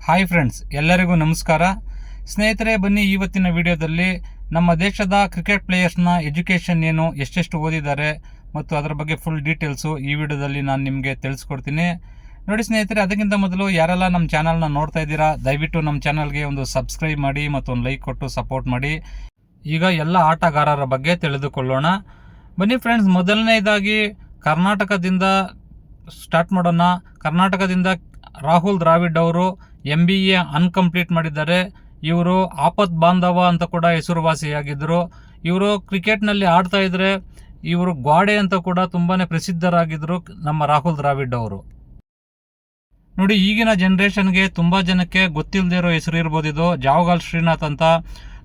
Hi friends, ಎಲ್ಲರಿಗೂ ನಮಸ್ಕಾರ. ಸ್ನೇಹಿತರೆ, ಬನ್ನಿ ಇವತ್ತಿನ ವಿಡಿಯೋದಲ್ಲಿ ನಮ್ಮ ದೇಶದ ಕ್ರಿಕೆಟ್ ಪ್ಲೇಯರ್ಸ್ನ ಎಜುಕೇಷನ್ ಏನು, ಎಷ್ಟೆಷ್ಟು ಓದಿದ್ದಾರೆ ಮತ್ತು ಅದರ ಬಗ್ಗೆ ಫುಲ್ ಡೀಟೇಲ್ಸು ಈ ವಿಡಿಯೋದಲ್ಲಿ ನಾನು ನಿಮಗೆ ತಿಳಿಸ್ಕೊಡ್ತೀನಿ. ನೋಡಿ ಸ್ನೇಹಿತರೆ, ಅದಕ್ಕಿಂತ ಮೊದಲು ಯಾರೆಲ್ಲ ನಮ್ಮ ಚಾನಲ್ನ ನೋಡ್ತಾ ಇದ್ದೀರಾ, ದಯವಿಟ್ಟು ನಮ್ಮ ಚಾನಲ್ಗೆ ಒಂದು ಸಬ್ಸ್ಕ್ರೈಬ್ ಮಾಡಿ ಮತ್ತು ಒಂದು ಲೈಕ್ ಕೊಟ್ಟು ಸಪೋರ್ಟ್ ಮಾಡಿ. ಈಗ ಎಲ್ಲ ಆಟಗಾರರ ಬಗ್ಗೆ ತಿಳಿದುಕೊಳ್ಳೋಣ. ಬನ್ನಿ ಫ್ರೆಂಡ್ಸ್, ಮೊದಲನೇದಾಗಿ ಕರ್ನಾಟಕದಿಂದ ಸ್ಟಾರ್ಟ್ ಮಾಡೋಣ. ಕರ್ನಾಟಕದಿಂದ ರಾಹುಲ್ ದ್ರಾವಿಡ್ ಅವರು MBA ಅನ್ಕಂಪ್ಲೀಟ್ ಮಾಡಿದ್ದಾರೆ. ಇವರು ಆಪತ್ ಬಾಂಧವ ಅಂತ ಕೂಡ ಹೆಸರುವಾಸಿಯಾಗಿದ್ದರು. ಇವರು ಕ್ರಿಕೆಟ್ನಲ್ಲಿ ಆಡ್ತಾ ಇದ್ರೆ ಇವರು ಗ್ವಾಡೆ ಅಂತ ಕೂಡ ತುಂಬಾನೇ ಪ್ರಸಿದ್ಧರಾಗಿದ್ದರು ನಮ್ಮ ರಾಹುಲ್ ದ್ರಾವಿಡ್ ಅವರು. ನೋಡಿ, ಈಗಿನ ಜನರೇಷನ್ಗೆ ತುಂಬಾ ಜನಕ್ಕೆ ಗೊತ್ತಿಲ್ಲದೆ ಇರೋ ಹೆಸರು ಇರ್ಬೋದು, ಇದು ಜಾವಗಲ್ ಶ್ರೀನಾಥ್ ಅಂತ.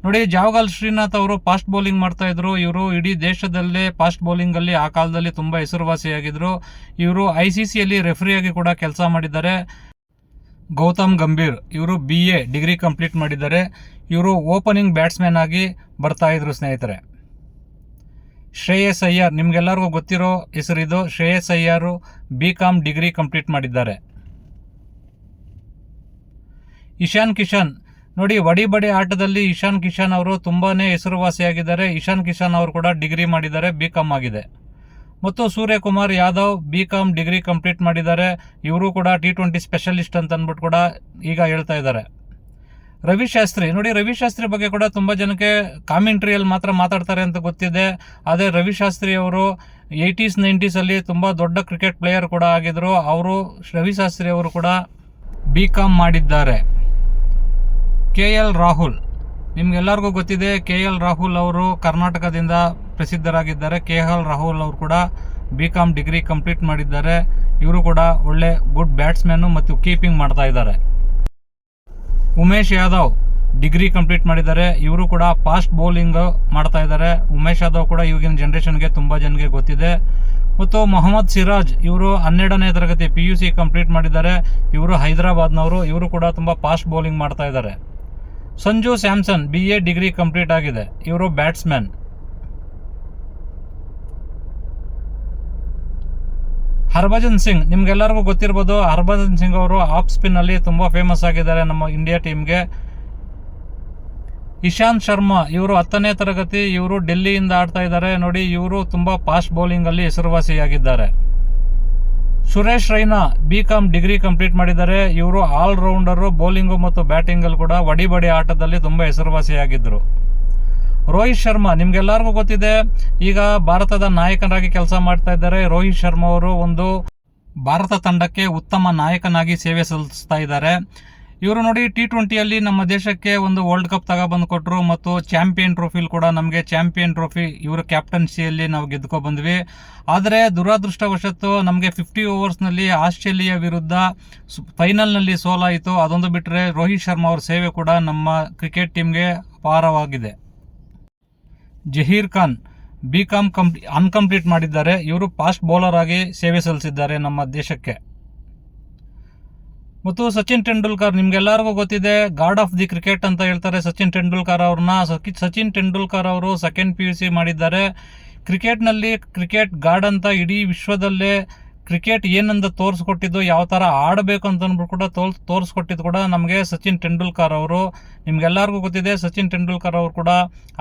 ನೋಡಿ, ಜಾವಗಲ್ ಶ್ರೀನಾಥ್ ಅವರು ಫಾಸ್ಟ್ ಬೌಲಿಂಗ್ ಮಾಡ್ತಾ ಇದ್ರು. ಇವರು ಇಡೀ ದೇಶದಲ್ಲೇ ಫಾಸ್ಟ್ ಬೌಲಿಂಗ್ ಅಲ್ಲಿ ಆ ಕಾಲದಲ್ಲಿ ತುಂಬಾ ಹೆಸರುವಾಸಿಯಾಗಿದ್ರು. ಇವರು ICCಯಲ್ಲಿ ರೆಫರಿಯಾಗಿ ಕೂಡ ಕೆಲಸ ಮಾಡಿದ್ದಾರೆ. ಗೌತಮ್ ಗಂಭೀರ್ ಇವರು BA ಡಿಗ್ರಿ ಕಂಪ್ಲೀಟ್ ಮಾಡಿದ್ದಾರೆ. ಇವರು ಓಪನಿಂಗ್ ಬ್ಯಾಟ್ಸ್ಮನ್ ಆಗಿ ಬರ್ತಾ ಇದ್ರು ಸ್ನೇಹಿತರೆ. ಶ್ರೇಯಸ್ ಅಯ್ಯರ್ ನಿಮ್ಗೆಲ್ಲರಿಗೂ ಗೊತ್ತಿರೋ ಹೆಸರಿದು. Shreyas Iyer BCom degree complete ಮಾಡಿದ್ದಾರೆ. ಇಶಾನ್ ಕಿಶನ್ ನೋಡಿ, ವಡಿಬಡಿ ಆಟದಲ್ಲಿ ಇಶಾನ್ ಕಿಶನ್ ಅವರು ತುಂಬಾನೇ ಹೆಸರುವಾಸಿಯಾಗಿದ್ದಾರೆ. ಇಶಾನ್ ಕಿಶನ್ ಅವರು ಕೂಡ ಡಿಗ್ರಿ ಮಾಡಿದ್ದಾರೆ, BCom ಆಗಿದೆ. ಮತ್ತು Suryakumar Yadav BCom degree complete ಮಾಡಿದ್ದಾರೆ. ಇವರು ಕೂಡ T20 ಸ್ಪೆಷಲಿಸ್ಟ್ ಅಂತ ಅಂದ್ಬಿಟ್ಟು ಕೂಡ ಈಗ ಹೇಳ್ತಾ ಇದ್ದಾರೆ. ರವಿಶಾಸ್ತ್ರಿ ನೋಡಿ, ರವಿಶಾಸ್ತ್ರಿ ಬಗ್ಗೆ ಕೂಡ ತುಂಬ ಜನಕ್ಕೆ ಕಾಮೆಂಟ್ರಿಯಲ್ಲಿ ಮಾತ್ರ ಮಾತಾಡ್ತಾರೆ ಅಂತ ಗೊತ್ತಿದೆ. ಆದರೆ ರವಿಶಾಸ್ತ್ರಿ ಅವರು 80s 90s ಅಲ್ಲಿ ತುಂಬ ದೊಡ್ಡ ಕ್ರಿಕೆಟ್ ಪ್ಲೇಯರ್ ಕೂಡ ಆಗಿದ್ರು. ರವಿಶಾಸ್ತ್ರಿ ಅವರು ಕೂಡ BCom ಮಾಡಿದ್ದಾರೆ. KL ರಾಹುಲ್ ನಿಮ್ಗೆಲ್ಲರಿಗೂ ಗೊತ್ತಿದೆ. KL ರಾಹುಲ್ ಅವರು ಕರ್ನಾಟಕದಿಂದ ಪ್ರಸಿದ್ಧರಾಗಿದ್ದಾರೆ. KL ರಾಹುಲ್ ಅವರು ಕೂಡ BCom ಡಿಗ್ರಿ ಕಂಪ್ಲೀಟ್ ಮಾಡಿದ್ದಾರೆ. ಇವರು ಕೂಡ ಒಳ್ಳೆ ಗುಡ್ ಬ್ಯಾಟ್ಸ್ಮನ್ ಮತ್ತು ಕೀಪಿಂಗ್ ಮಾಡ್ತಾ ಇದ್ದಾರೆ. ಉಮೇಶ್ ಯಾದವ್ ಡಿಗ್ರಿ ಕಂಪ್ಲೀಟ್ ಮಾಡಿದ್ದಾರೆ. ಇವರು ಕೂಡ ಫಾಸ್ಟ್ ಬೌಲಿಂಗ್ ಮಾಡ್ತಾ ಇದ್ದಾರೆ. ಉಮೇಶ್ ಯಾದವ್ ಕೂಡ ಈಗಿನ ಜನರೇಷನ್ಗೆ ತುಂಬ ಜನಕ್ಕೆ ಗೊತ್ತಿದೆ. ಮತ್ತು ಮೊಹಮ್ಮದ್ ಸಿರಾಜ್ ಇವರು 12ನೇ ತರಗತಿ PUC ಕಂಪ್ಲೀಟ್ ಮಾಡಿದ್ದಾರೆ. ಇವರು ಹೈದರಾಬಾದ್ನವರು. ಇವರು ಕೂಡ ತುಂಬ ಫಾಸ್ಟ್ ಬೌಲಿಂಗ್ ಮಾಡ್ತಾ ಇದ್ದಾರೆ. Sanju Samson BA degree complete ಆಗಿದೆ. ಇವರು ಬ್ಯಾಟ್ಸ್ಮನ್. ಹರ್ಭಜನ್ ಸಿಂಗ್ ನಿಮ್ಗೆಲ್ಲರಿಗೂ ಗೊತ್ತಿರ್ಬೋದು. ಹರ್ಭಜನ್ ಸಿಂಗ್ ಅವರು ಆಫ್ ಸ್ಪಿನ್ ಅಲ್ಲಿ ತುಂಬಾ ಫೇಮಸ್ ಆಗಿದ್ದಾರೆ ನಮ್ಮ ಇಂಡಿಯಾ ಟೀಮ್ಗೆ. ಇಶಾಂತ್ ಶರ್ಮಾ ಇವರು 10ನೇ ತರಗತಿ. ಇವರು ಡೆಲ್ಲಿಯಿಂದ ಆಡ್ತಾ ಇದ್ದಾರೆ. ನೋಡಿ, ಇವರು ತುಂಬಾ ಫಾಸ್ಟ್ ಬೌಲಿಂಗ್ ಅಲ್ಲಿ ಹೆಸರುವಾಸಿಯಾಗಿದ್ದಾರೆ. Suresh Raina BCom degree complete ಮಾಡಿದ್ದಾರೆ. ಇವರು ಆಲ್ ರೌಂಡರ್, ಬೌಲಿಂಗು ಮತ್ತು ಬ್ಯಾಟಿಂಗ್ ಅಲ್ಲಿ ಕೂಡ ವಡಿಬಡಿ ಆಟದಲ್ಲಿ ತುಂಬಾ ಹೆಸರುವಾಸಿಯಾಗಿದ್ದರು. ರೋಹಿತ್ ಶರ್ಮಾ ನಿಮ್ಗೆಲ್ಲರಿಗೂ ಗೊತ್ತಿದೆ, ಈಗ ಭಾರತದ ನಾಯಕನಾಗಿ ಕೆಲಸ ಮಾಡ್ತಾ ಇದ್ದಾರೆ. ರೋಹಿತ್ ಶರ್ಮಾ ಅವರು ಒಂದು ಭಾರತ ತಂಡಕ್ಕೆ ಉತ್ತಮ ನಾಯಕನಾಗಿ ಸೇವೆ ಸಲ್ಲಿಸ್ತಾ ಇದ್ದಾರೆ. ಇವರು ನೋಡಿ, T20 ನಮ್ಮ ದೇಶಕ್ಕೆ ಒಂದು ವರ್ಲ್ಡ್ ಕಪ್ ತಗೊಬಂದು ಕೊಟ್ಟರು ಮತ್ತು ಚಾಂಪಿಯನ್ ಟ್ರೋಫಿಲ್ ಕೂಡ ನಮಗೆ ಚಾಂಪಿಯನ್ ಟ್ರೋಫಿ ಇವರ ಕ್ಯಾಪ್ಟನ್ಸಿಯಲ್ಲಿ ನಾವು ಗೆದ್ಕೊ ಬಂದ್ವಿ. ಆದರೆ ದುರಾದೃಷ್ಟವಶತ್ತು ನಮಗೆ 50 ಓವರ್ಸ್ನಲ್ಲಿ ಆಸ್ಟ್ರೇಲಿಯಾ ವಿರುದ್ಧ ಫೈನಲ್ನಲ್ಲಿ ಸೋಲಾಯಿತು. ಅದೊಂದು ಬಿಟ್ಟರೆ ರೋಹಿತ್ ಶರ್ಮಾ ಅವರ ಸೇವೆ ಕೂಡ ನಮ್ಮ ಕ್ರಿಕೆಟ್ ಟೀಮ್ಗೆ ಅಪಾರವಾಗಿದೆ. ಜಹೀರ್ ಖಾನ್ BCom ಅನ್ಕಂಪ್ಲೀಟ್ ಮಾಡಿದ್ದಾರೆ. ಇವರು ಫಾಸ್ಟ್ ಬೌಲರ್ ಆಗಿ ಸೇವೆ ಸಲ್ಲಿಸಿದ್ದಾರೆ ನಮ್ಮ ದೇಶಕ್ಕೆ. ಮತ್ತು ಸಚಿನ್ ತೆಂಡೂಲ್ಕರ್ ನಿಮ್ಗೆಲ್ಲರಿಗೂ ಗೊತ್ತಿದೆ, ಗಾಡ್ ಆಫ್ ದಿ ಕ್ರಿಕೆಟ್ ಅಂತ ಹೇಳ್ತಾರೆ ಸಚಿನ್ ತೆಂಡೂಲ್ಕರ್ ಅವ್ರನ್ನ. ಸಚಿನ್ ತೆಂಡೂಲ್ಕರ್ ಅವರು 2nd PUC ಮಾಡಿದ್ದಾರೆ. ಕ್ರಿಕೆಟ್ನಲ್ಲಿ ಕ್ರಿಕೆಟ್ ಗಾಡ್ ಅಂತ ಇಡೀ ವಿಶ್ವದಲ್ಲೇ ಕ್ರಿಕೆಟ್ ಏನಂತ ತೋರಿಸ್ಕೊಟ್ಟಿದ್ದು, ಯಾವ ಥರ ಆಡಬೇಕು ಅಂತ ಅಂದ್ಬಿಟ್ಟು ಕೂಡ ತೋರಿಸ್ಕೊಟ್ಟಿದ್ದು ಕೂಡ ನಮಗೆ ಸಚಿನ್ ತೆಂಡೂಲ್ಕರ್ ಅವರು. ನಿಮ್ಗೆಲ್ಲರಿಗೂ ಗೊತ್ತಿದೆ, ಸಚಿನ್ ತೆಂಡೂಲ್ಕರ್ ಅವರು ಕೂಡ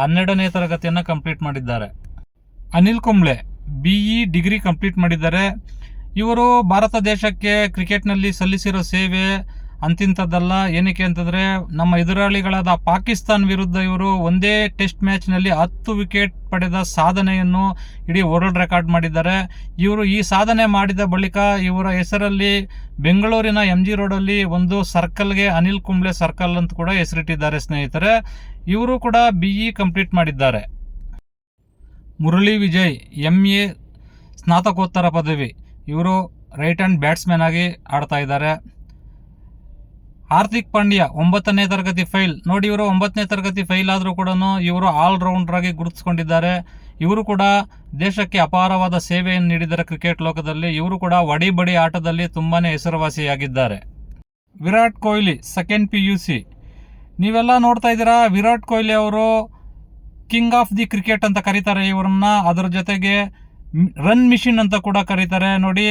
12ನೇ ತರಗತಿಯನ್ನು ಕಂಪ್ಲೀಟ್ ಮಾಡಿದ್ದಾರೆ. Anil Kumble BE degree complete ಮಾಡಿದ್ದಾರೆ. ಇವರು ಭಾರತ ದೇಶಕ್ಕೆ ಕ್ರಿಕೆಟ್ನಲ್ಲಿ ಸಲ್ಲಿಸಿರೋ ಸೇವೆ ಅಂತಿಂಥದ್ದಲ್ಲ. ಏನಕ್ಕೆ ಅಂತಂದರೆ, ನಮ್ಮ ಎದುರಾಳಿಗಳಾದ ಪಾಕಿಸ್ತಾನ್ ವಿರುದ್ಧ ಇವರು ಒಂದೇ ಟೆಸ್ಟ್ ಮ್ಯಾಚ್ನಲ್ಲಿ 10 ವಿಕೆಟ್ ಪಡೆದ ಸಾಧನೆಯನ್ನು ಇಡೀ ವರ್ಲ್ಡ್ ರೆಕಾರ್ಡ್ ಮಾಡಿದ್ದಾರೆ. ಇವರು ಈ ಸಾಧನೆ ಮಾಡಿದ ಬಳಿಕ ಇವರ ಹೆಸರಲ್ಲಿ ಬೆಂಗಳೂರಿನ MG ರೋಡಲ್ಲಿ ಒಂದು ಸರ್ಕಲ್ಗೆ ಅನಿಲ್ ಕುಂಬ್ಳೆ ಸರ್ಕಲ್ ಅಂತ ಕೂಡ ಹೆಸರಿಟ್ಟಿದ್ದಾರೆ ಸ್ನೇಹಿತರೆ. ಇವರು ಕೂಡ BE ಕಂಪ್ಲೀಟ್ ಮಾಡಿದ್ದಾರೆ. ಮುರಳಿ ವಿಜಯ್ MA ಸ್ನಾತಕೋತ್ತರ ಪದವಿ. ಇವರು ರೈಟ್ ಹ್ಯಾಂಡ್ ಬ್ಯಾಟ್ಸ್ಮನ್ ಆಗಿ ಆಡ್ತಾ ಇದ್ದಾರೆ. ಹಾರ್ದಿಕ್ ಪಾಂಡ್ಯ 9ನೇ ತರಗತಿ ಫೈಲ್. ನೋಡಿ, ಇವರು 9ನೇ ತರಗತಿ ಫೈಲ್ ಆದರೂ ಕೂಡ ಇವರು ಆಲ್ ರೌಂಡರ್ ಆಗಿ ಗುರುತಿಸಿಕೊಂಡಿದ್ದಾರೆ. ಇವರು ಕೂಡ ದೇಶಕ್ಕೆ ಅಪಾರವಾದ ಸೇವೆಯನ್ನು ನೀಡಿದ್ದಾರೆ ಕ್ರಿಕೆಟ್ ಲೋಕದಲ್ಲಿ. ಇವರು ಕೂಡ ವಡಿಬಡಿ ಆಟದಲ್ಲಿ ತುಂಬಾನೇ ಹೆಸರುವಾಸಿಯಾಗಿದ್ದಾರೆ. Virat Kohli 2nd PUC. ನೀವೆಲ್ಲ ನೋಡ್ತಾ ಇದ್ದೀರಾ, ವಿರಾಟ್ ಕೊಹ್ಲಿ ಅವರು ಕಿಂಗ್ ಆಫ್ ದಿ ಕ್ರಿಕೆಟ್ ಅಂತ ಕರೀತಾರೆ ಇವರನ್ನ. ಅದರ ಜೊತೆಗೆ ರನ್ ಮಿಷಿನ್ ಅಂತ ಕೂಡ ಕರೀತಾರೆ. ನೋಡಿ,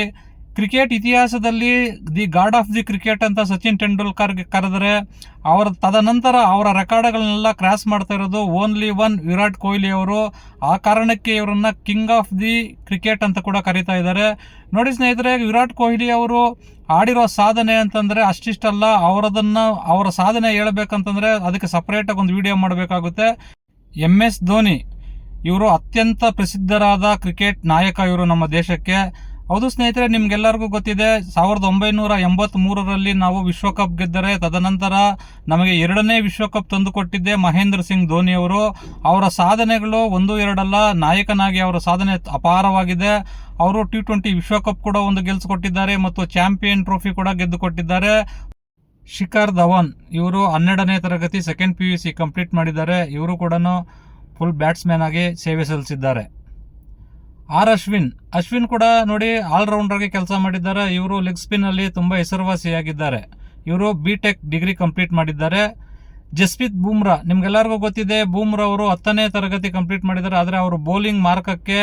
ಕ್ರಿಕೆಟ್ ಇತಿಹಾಸದಲ್ಲಿ the god of the cricket ಅಂತ ಸಚಿನ್ ತೆಂಡೂಲ್ಕರ್ ಕರೆದರೆ ಅವರ ತದನಂತರ ಅವರ ರೆಕಾರ್ಡ್ಗಳನ್ನೆಲ್ಲ ಕ್ರಾಸ್ ಮಾಡ್ತಾ ಇರೋದು ಓನ್ಲಿ ಒನ್ ವಿರಾಟ್ ಕೊಹ್ಲಿ ಅವರು. ಆ ಕಾರಣಕ್ಕೆ ಇವರನ್ನ ಕಿಂಗ್ ಆಫ್ ದಿ ಕ್ರಿಕೆಟ್ ಅಂತ ಕೂಡ ಕರೀತಾ ಇದ್ದಾರೆ. ನೋಡಿ ಸ್ನೇಹಿತರೆ, ವಿರಾಟ್ ಕೊಹ್ಲಿ ಅವರು ಆಡಿರೋ ಸಾಧನೆ ಅಂತಂದರೆ ಅಷ್ಟಿಷ್ಟಲ್ಲ. ಅವರ ಸಾಧನೆ ಹೇಳ್ಬೇಕಂತಂದರೆ ಅದಕ್ಕೆ ಸಪ್ರೇಟಾಗಿ ಒಂದು ವಿಡಿಯೋ ಮಾಡಬೇಕಾಗುತ್ತೆ. MS ಧೋನಿ ಇವರು ಅತ್ಯಂತ ಪ್ರಸಿದ್ಧರಾದ ಕ್ರಿಕೆಟ್ ನಾಯಕ ಇವರು ನಮ್ಮ ದೇಶಕ್ಕೆ. ಹೌದು ಸ್ನೇಹಿತರೆ, ನಿಮ್ಗೆಲ್ಲರಿಗೂ ಗೊತ್ತಿದೆ 1983ರಲ್ಲಿ ನಾವು ವಿಶ್ವಕಪ್ ಗೆದ್ದರೆ ತದನಂತರ ನಮಗೆ 2ನೇ ವಿಶ್ವಕಪ್ ತಂದುಕೊಟ್ಟಿದ್ದೆ ಮಹೇಂದ್ರ ಸಿಂಗ್ ಧೋನಿ ಅವರು. ಅವರ ಸಾಧನೆಗಳು 1-2 ಅಲ್ಲ, ನಾಯಕನಾಗಿ ಅವರ ಸಾಧನೆ ಅಪಾರವಾಗಿದೆ. ಅವರು T20 ವಿಶ್ವಕಪ್ ಕೂಡ ಒಂದು ಗೆಲ್ಲಿಸಿಕೊಟ್ಟಿದ್ದಾರೆ ಮತ್ತು ಚಾಂಪಿಯನ್ ಟ್ರೋಫಿ ಕೂಡ ಗೆದ್ದುಕೊಟ್ಟಿದ್ದಾರೆ. ಶಿಖರ್ ಧವನ್ ಇವರು 12ನೇ ತರಗತಿ ಸೆಕೆಂಡ್ PUC ಕಂಪ್ಲೀಟ್ ಮಾಡಿದ್ದಾರೆ. ಇವರು ಕೂಡ ಫುಲ್ ಬ್ಯಾಟ್ಸ್ಮನ್ ಆಗಿ ಸೇವೆ ಸಲ್ಲಿಸಿದ್ದಾರೆ. ಅಶ್ವಿನ್ ಕೂಡ ನೋಡಿ ಆಲ್ರೌಂಡರ್ಗೆ ಕೆಲಸ ಮಾಡಿದ್ದಾರೆ. ಇವರು ಲೆಗ್ ಸ್ಪಿನ್ನಲ್ಲಿ ತುಂಬ ಹೆಸರುವಾಸಿಯಾಗಿದ್ದಾರೆ. ಇವರು BTech ಡಿಗ್ರಿ ಕಂಪ್ಲೀಟ್ ಮಾಡಿದ್ದಾರೆ. ಜಸ್ಪ್ರೀತ್ ಬೂಮ್ರಾ ನಿಮ್ಗೆಲ್ಲರಿಗೂ ಗೊತ್ತಿದೆ. ಬೂಮ್ರಾ ಅವರು 10ನೇ ತರಗತಿ ಕಂಪ್ಲೀಟ್ ಮಾಡಿದ್ದಾರೆ. ಆದರೆ ಅವರು ಬೌಲಿಂಗ್ ಮಾರ್ಕಕ್ಕೆ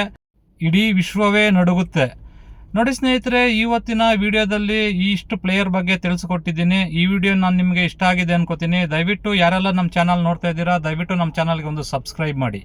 ಇಡೀ ವಿಶ್ವವೇ ನಡುಗುತ್ತೆ. ನೋಡಿ ಸ್ನೇಹಿತರೆ, ಇವತ್ತಿನ ವಿಡಿಯೋದಲ್ಲಿ ಇಷ್ಟು ಪ್ಲೇಯರ್ ಬಗ್ಗೆ ತಿಳಿಸ್ಕೊಟ್ಟಿದ್ದೀನಿ. ಈ ವಿಡಿಯೋ ನಾನು ನಿಮಗೆ ಇಷ್ಟ ಆಗಿದೆ ಅನ್ಕೋತೀನಿ. ದಯವಿಟ್ಟು ಯಾರೆಲ್ಲ ನಮ್ಮ ಚಾನಲ್ ನೋಡ್ತಾ ಇದ್ದೀರಾ, ದಯವಿಟ್ಟು ನಮ್ಮ ಚಾನಲ್ಗೆ ಒಂದು ಸಬ್ಸ್ಕ್ರೈಬ್ ಮಾಡಿ.